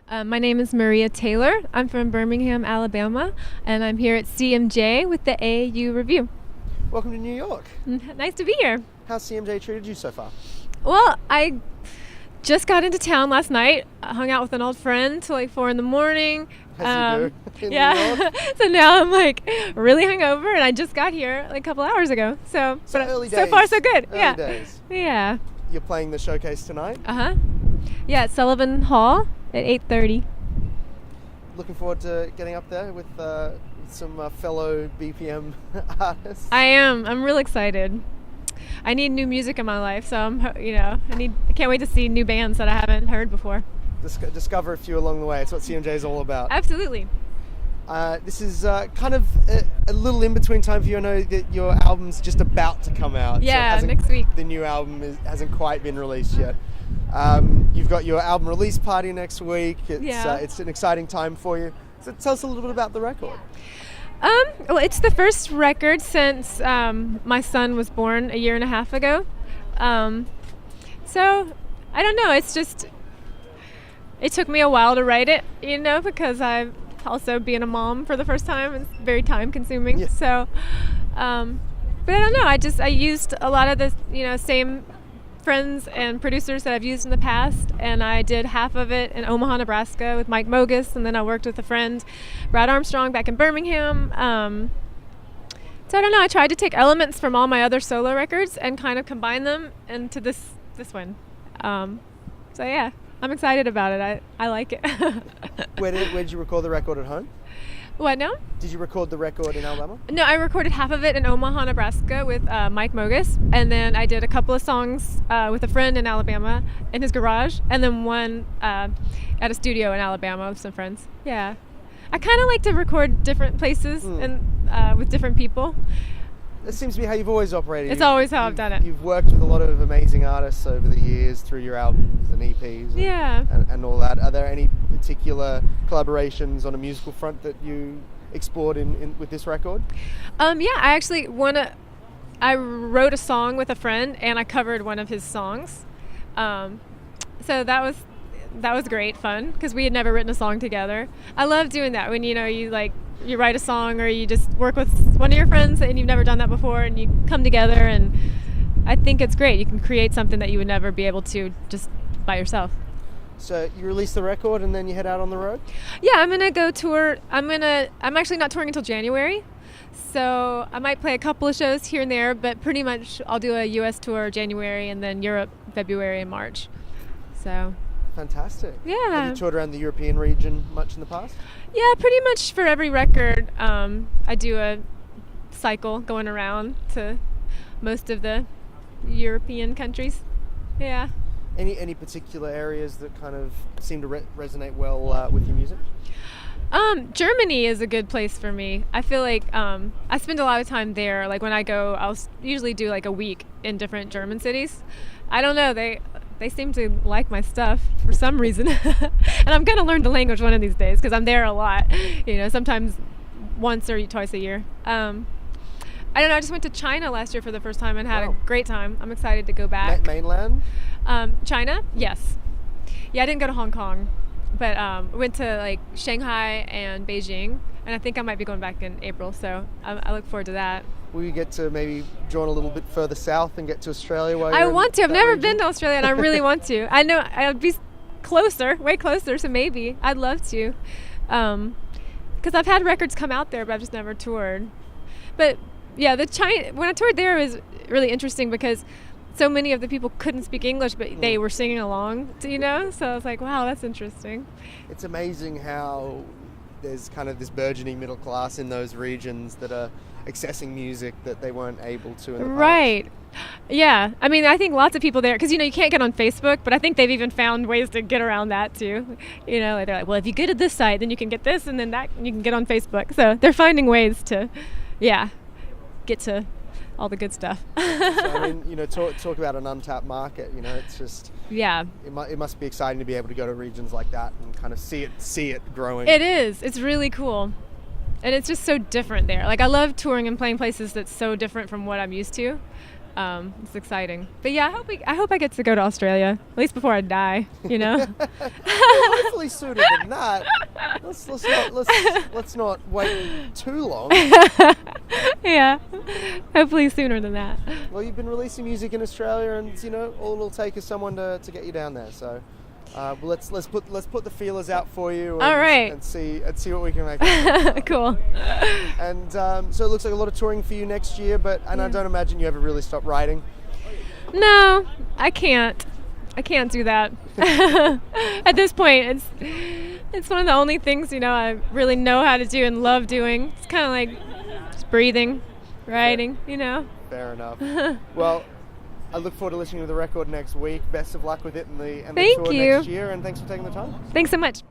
My name is Maria Taylor. I'm from Birmingham, Alabama, and I'm here at CMJ with the AAU Review. Welcome to New York. Nice to be here. How's CMJ treated you so far? Well, I just got into town last night. I hung out with an old friend till like 4 in the morning. As you do in New Yeah. York. So now I'm like really hungover, and I just got here like a couple hours ago. So Early so days. far so good. Early days. Yeah. You're playing the showcase tonight. Yeah, at Sullivan Hall at 8:30. Looking forward to getting up there with some fellow BPM artists. I am. I'm real excited. I need new music in my life, so I can't wait to see new bands that I haven't heard before. Discover a few along the way. It's what CMJ is all about. Absolutely. This is kind of a little in between time for you. I know that your album's just about to come out. Yeah, so next week. The new album hasn't quite been released yet. You've got your album release party next week. It's an exciting time for you. So tell us a little bit about the record. Well, it's the first record since my son was born a year and a half ago. So I don't know. It took me a while to write it, because I've also being a mom for the first time. It's very time consuming. Yeah. So, but I don't know. I used a lot of the same friends and producers that I've used in the past, and I did half of it in Omaha, Nebraska with Mike Mogus, and then I worked with a friend, Brad Armstrong, back in Birmingham. So I don't know. I tried to take elements from all my other solo records and kind of combine them into this one. So yeah. I'm excited about it. I like it. Where did you record the record at home? What now? Did you record the record in Alabama? No, I recorded half of it in Omaha, Nebraska with Mike Mogus, and then I did a couple of songs with a friend in Alabama in his garage, and then one at a studio in Alabama with some friends. Yeah. I kind of like to record different places and with different people. That seems to be how you've always operated. It's always how I've done it. You've worked with a lot of amazing artists over the years through your albums and EPs and all that. Are there any particular collaborations on a musical front that you explored in with this record? I actually I wrote a song with a friend and I covered one of his songs. So that was great fun because we had never written a song together. I love doing that when you write a song or you just work with one of your friends and you've never done that before and you come together, and I think it's great. You can create something that you would never be able to just by yourself. So you release the record and then you head out on the road? Yeah, I'm going to go tour. I'm actually not touring until January. So I might play a couple of shows here and there, but pretty much I'll do a US tour January and then Europe February and March. So fantastic. Yeah. Have you toured around the European region much in the past? Yeah, pretty much for every record. I do a cycle going around to most of the European countries. Yeah. Any particular areas that kind of seem to resonate well with your music? Germany is a good place for me. I feel like I spend a lot of time there. Like when I go, I'll usually do like a week in different German cities. I don't know, they seem to like my stuff for some reason. And I'm going to learn the language one of these days because I'm there a lot, sometimes once or twice a year. I don't know, I just went to China last year for the first time and had a great time. I'm excited to go back. Mainland? China? Yes. Yeah, I didn't go to Hong Kong, but went to like Shanghai and Beijing, and I think I might be going back in April, so I look forward to that. Will you get to maybe drawn a little bit further south and get to Australia while I want to. I've never been to Australia, and I really want to. I know I'll be closer, way closer, so maybe. I'd love to. Because I've had records come out there, but I've just never toured. But yeah, when I toured there, it was really interesting because so many of the people couldn't speak English, but they were singing along, so I was like, wow, that's interesting. It's amazing how there's kind of this burgeoning middle class in those regions that are accessing music that they weren't able to in the past. Right. Yeah. I mean, I think lots of people there, because, you can't get on Facebook, but I think they've even found ways to get around that too. They're like, well, if you go to this site, then you can get this, and then that you can get on Facebook. So they're finding ways to, get to all the good stuff. So, I mean, talk about an untapped market. It's just it must be exciting to be able to go to regions like that and kind of see it growing. It is. It's really cool. And it's just so different there. Like, I love touring and playing places that's so different from what I'm used to. It's exciting. But yeah, I hope I get to go to Australia, at least before I die, you know? Well, hopefully sooner than that. Let's not wait too long. Yeah, hopefully sooner than that. Well, you've been releasing music in Australia, and you know all it'll take is someone to get you down there. So, well, let's put the feelers out for you. And, all right. And see what we can make. Cool. And so it looks like a lot of touring for you next year, I don't imagine you ever really stop writing. No, I can't. I can't do that. At this point, it's one of the only things, you know, I really know how to do and love doing. It's kind of like just breathing, writing, you know. Fair enough. Well, I look forward to listening to the record next week. Best of luck with it and the Thank tour you. next year, and thanks for taking the time. Thanks so much.